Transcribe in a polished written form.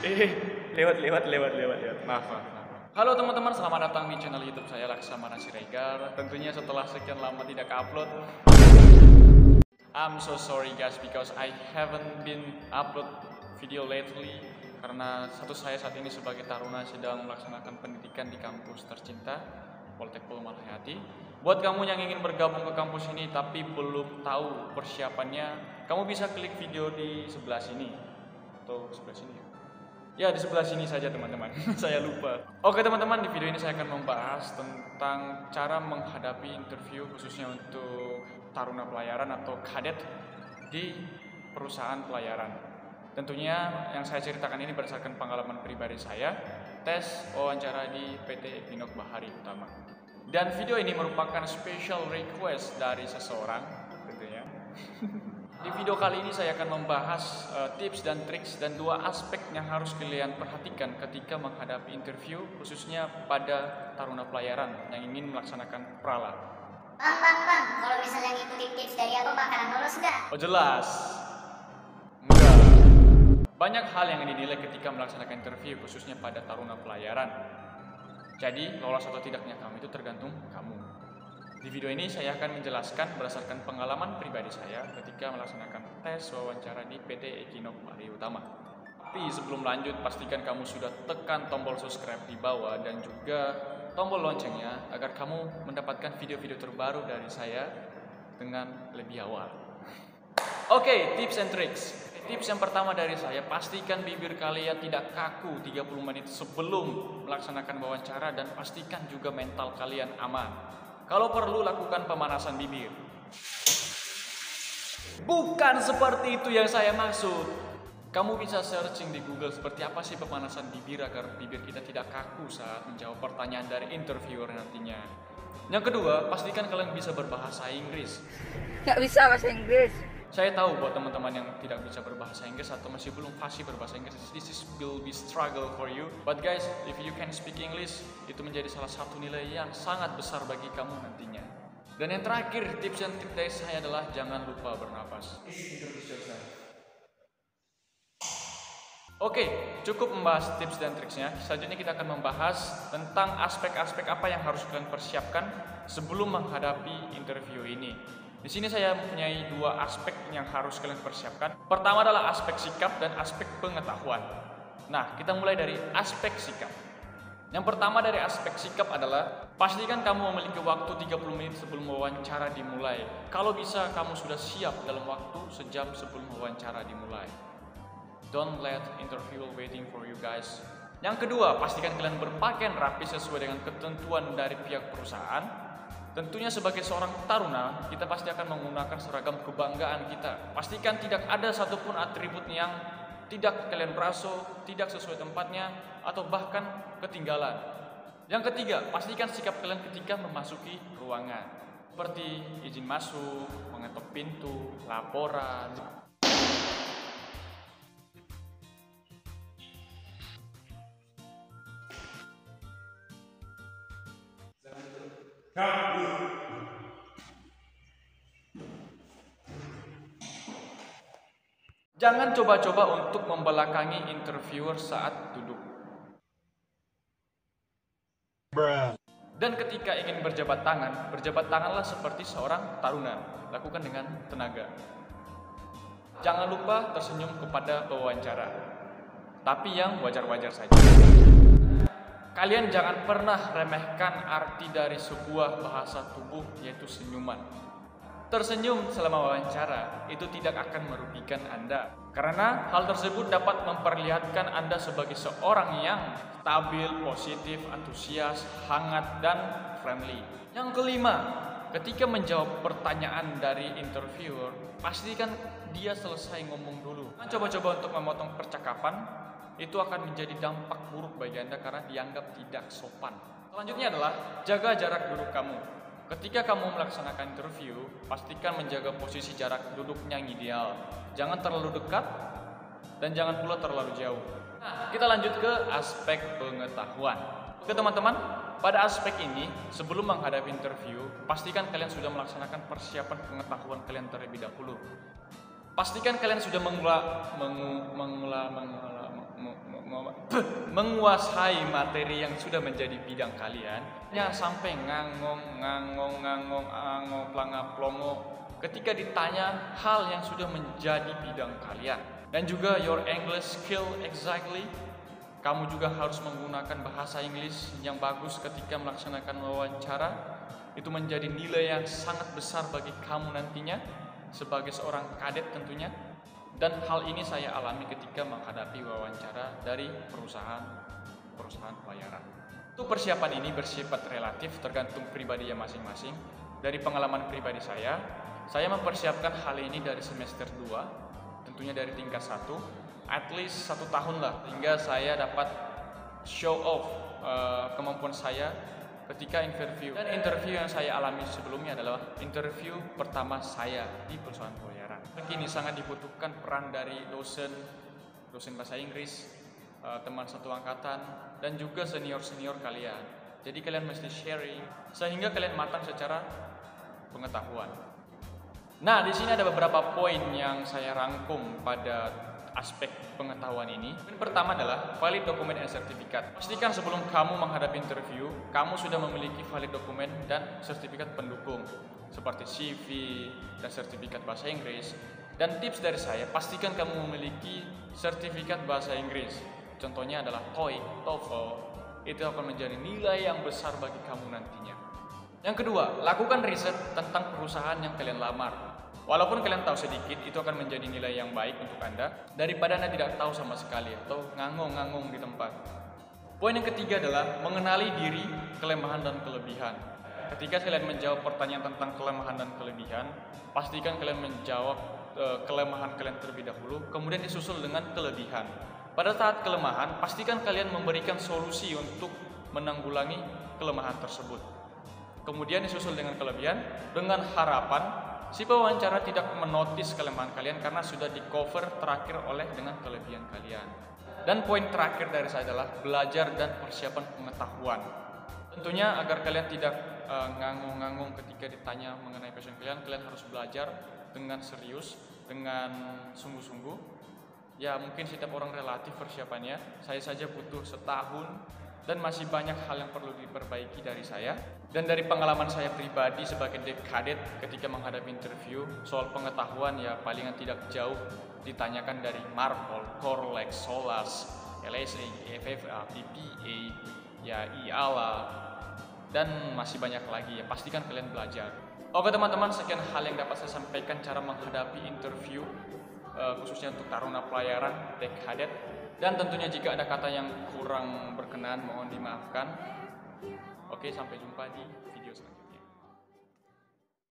Lewat. Maaf. Halo teman-teman, selamat datang di channel YouTube saya Laksamana Siregar. Tentunya setelah sekian lama tidak upload, I'm so sorry guys because I haven't been upload video lately karena saya saat ini sebagai taruna sedang melaksanakan pendidikan di kampus tercinta Poltekpol Malahati. Buat kamu yang ingin bergabung ke kampus ini tapi belum tahu persiapannya, kamu bisa klik video di sebelah sini atau sebelah sini. Ya, di sebelah sini saja teman-teman. Saya lupa. Oke teman-teman, di video ini saya akan membahas tentang cara menghadapi interview khususnya untuk taruna pelayaran atau kadet di perusahaan pelayaran. Tentunya yang saya ceritakan ini berdasarkan pengalaman pribadi saya, tes wawancara di PT Equinox Bahari Utama. Dan video ini merupakan special request dari seseorang tentunya. Di video kali ini saya akan membahas tips dan triks dan dua aspek yang harus kalian perhatikan ketika menghadapi interview khususnya pada taruna pelayaran yang ingin melaksanakan prala. Bang, kalau misalnya ngikutin tips dari aku bakalan lulus nggak? Oh jelas, enggak. Banyak hal yang dinilai ketika melaksanakan interview khususnya pada taruna pelayaran. Jadi lolos atau tidaknya kamu itu tergantung kamu. Di video ini saya akan menjelaskan berdasarkan pengalaman pribadi saya ketika melaksanakan tes wawancara di PT Equinox Bahari Utama. Tapi sebelum lanjut, pastikan kamu sudah tekan tombol subscribe di bawah dan juga tombol loncengnya agar kamu mendapatkan video-video terbaru dari saya dengan lebih awal. Oke, tips and tricks. Tips yang pertama dari saya, pastikan bibir kalian tidak kaku 30 menit sebelum melaksanakan wawancara dan pastikan juga mental kalian aman. Kalau perlu, lakukan pemanasan bibir. Bukan seperti itu yang saya maksud. Kamu bisa searching di Google seperti apa sih pemanasan bibir agar bibir kita tidak kaku saat menjawab pertanyaan dari interviewer nantinya. Yang kedua, pastikan kalian bisa berbahasa Inggris. Nggak bisa bahasa Inggris. Saya tahu buat teman-teman yang tidak bisa berbahasa Inggris atau masih belum fasih berbahasa Inggris, this will be struggle for you. But guys, if you can speak English, itu menjadi salah satu nilai yang sangat besar bagi kamu nantinya. Dan yang terakhir, tips dan trik dari saya adalah jangan lupa bernapas. Oke, cukup membahas tips dan triksnya. Selanjutnya kita akan membahas tentang aspek-aspek apa yang harus kalian persiapkan sebelum menghadapi interview ini. Di sini saya mempunyai dua aspek yang harus kalian persiapkan. Pertama adalah aspek sikap dan aspek pengetahuan. Nah, kita mulai dari aspek sikap. Yang pertama dari aspek sikap adalah pastikan kamu memiliki waktu 30 menit sebelum wawancara dimulai. Kalau bisa kamu sudah siap dalam waktu sejam sebelum wawancara dimulai. Don't let interview waiting for you guys. Yang kedua, pastikan kalian berpakaian rapi sesuai dengan ketentuan dari pihak perusahaan. Tentunya sebagai seorang taruna, kita pasti akan menggunakan seragam kebanggaan kita. Pastikan tidak ada satupun atribut yang tidak kalian beraso, tidak sesuai tempatnya, atau bahkan ketinggalan. Yang ketiga, pastikan sikap kalian ketika memasuki ruangan. Seperti izin masuk, mengetok pintu, laporan. Jangan coba-coba untuk membelakangi interviewer saat duduk. Dan ketika ingin berjabat tanganlah seperti seorang taruna. Lakukan dengan tenaga. Jangan lupa tersenyum kepada pewawancara, tapi yang wajar-wajar saja. Kalian jangan pernah remehkan arti dari sebuah bahasa tubuh, yaitu senyuman. Tersenyum selama wawancara itu tidak akan merugikan Anda, karena hal tersebut dapat memperlihatkan Anda sebagai seorang yang stabil, positif, antusias, hangat, dan friendly. Yang kelima, ketika menjawab pertanyaan dari interviewer, pastikan dia selesai ngomong dulu. Coba-coba untuk memotong percakapan, itu akan menjadi dampak buruk bagi Anda karena dianggap tidak sopan. Selanjutnya adalah jaga jarak duduk kamu. Ketika kamu melaksanakan interview, pastikan menjaga posisi jarak duduknya yang ideal. Jangan terlalu dekat dan jangan pula terlalu jauh. Nah, kita lanjut ke aspek pengetahuan. Oke teman-teman, pada aspek ini, sebelum menghadapi interview, pastikan kalian sudah melaksanakan persiapan pengetahuan kalian terlebih dahulu. Pastikan kalian sudah menguasai materi yang sudah menjadi bidang kalian. Jangan sampai ngangong, plongo ketika ditanya hal yang sudah menjadi bidang kalian. Dan juga your English skill exactly. Kamu juga harus menggunakan bahasa Inggris yang bagus ketika melaksanakan wawancara. Itu menjadi nilai yang sangat besar bagi kamu nantinya sebagai seorang kadet tentunya. Dan hal ini saya alami ketika menghadapi wawancara dari perusahaan pelayaran. Untuk persiapan ini bersifat relatif tergantung pribadinya masing-masing. Dari pengalaman pribadi saya mempersiapkan hal ini dari semester 2, tentunya dari tingkat 1. At least 1 tahun lah, hingga saya dapat show off kemampuan saya ketika interview. Dan interview yang saya alami sebelumnya adalah interview pertama saya di perusahaan pelayaran. Kini sangat dibutuhkan peran dari dosen bahasa Inggris, teman satu angkatan, dan juga senior-senior kalian. Jadi kalian mesti sharing sehingga kalian matang secara pengetahuan. Nah, di sini ada beberapa poin yang saya rangkum pada aspek pengetahuan ini. Yang pertama adalah valid dokumen dan sertifikat. Pastikan sebelum kamu menghadapi interview, kamu sudah memiliki valid dokumen dan sertifikat pendukung seperti CV dan sertifikat bahasa Inggris. Dan tips dari saya, pastikan kamu memiliki sertifikat bahasa Inggris. Contohnya adalah TOEIC, TOEFL. Itu akan menjadi nilai yang besar bagi kamu nantinya. Yang kedua, lakukan riset tentang perusahaan yang kalian lamar. Walaupun kalian tahu sedikit, itu akan menjadi nilai yang baik untuk Anda daripada Anda tidak tahu sama sekali atau ngangong-ngangong di tempat. Poin yang ketiga adalah mengenali diri, kelemahan dan kelebihan. Ketika kalian menjawab pertanyaan tentang kelemahan dan kelebihan, pastikan kalian menjawab kelemahan kalian terlebih dahulu, kemudian disusul dengan kelebihan. Pada saat kelemahan, pastikan kalian memberikan solusi untuk menanggulangi kelemahan tersebut. Kemudian disusul dengan kelebihan, dengan harapan si pewawancara tidak menotis kelemahan kalian karena sudah di-cover terakhir oleh dengan kelebihan kalian. Dan poin terakhir dari saya adalah belajar dan persiapan pengetahuan. Tentunya agar kalian tidak nganggung-nganggung ketika ditanya mengenai passion kalian harus belajar dengan serius, dengan sungguh-sungguh. Ya, mungkin setiap orang relatif persiapannya. Saya saja butuh setahun dan masih banyak hal yang perlu diperbaiki dari saya. Dan dari pengalaman saya pribadi sebagai kadet ketika menghadapi interview, soal pengetahuan ya palingan tidak jauh ditanyakan dari Marpol, Corlex, Solas, LSA, FFA, PPA, ya IALA, dan masih banyak lagi ya. Pastikan kalian belajar. Oke teman-teman, sekian hal yang dapat saya sampaikan cara menghadapi interview khususnya untuk taruna pelayaran kadet. Dan tentunya jika ada kata yang kurang berkenan mohon dimaafkan. Oke, sampai jumpa di video selanjutnya.